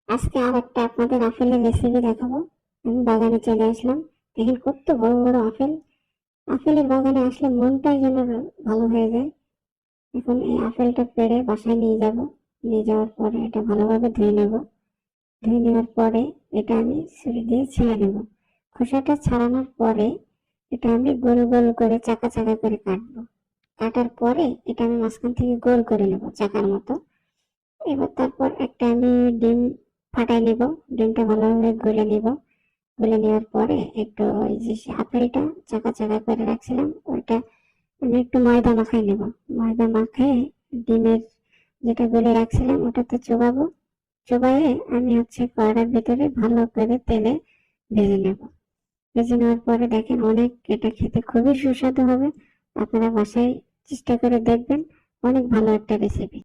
আজকে আর একটা আপনাদের আপেলের রেসিপি দেখাবো। আমি বাগানে চলে আসলাম। দেখেন কত বড় বড় আপেল। আপেলের বাগানে আসলে মনটাই যেন ভালো হয়ে যায়। এখন এই আপেলটা পেড়ে বাসায় নিয়ে যাব। নিয়ে যাওয়ার পরে এটা ভালোভাবে ধুয়ে নেব। ধুয়ে নেওয়ার পরে এটা আমি ছুরি দিয়ে ছিলে নেব। খোসাটা ছাড়ানোর পরে এটা আমি গোল গোল করে চাকা চাকা করে কাটবো। কাটার পরে এটা আমি মাঝখান থেকে গোল করে নেব চাকার মতো। এবার তারপর একটা আমি ডিম ফাটাই নিব। ডিমটা ভালোভাবে গুলে নিব। গুলে নেওয়ার পরে একটু ওই যে আপেলটা চাকা চাকা করে রাখছিলাম ওইটা আমি একটু ময়দা মাখাই নেব। ময়দা মাখিয়ে ডিমের যেটা গুলে রাখছিলাম ওটাতে চোবাবো। চোবাইয়ে আমি কড়াইয়ের ভিতরে ভালো করে তেলে ভেজে নেব। ভেজে নেওয়ার পরে দেখেন অনেক, এটা খেতে খুবই সুস্বাদু হবে। আপনারা বাসায় চেষ্টা করে দেখবেন। অনেক ভালো একটা রেসিপি।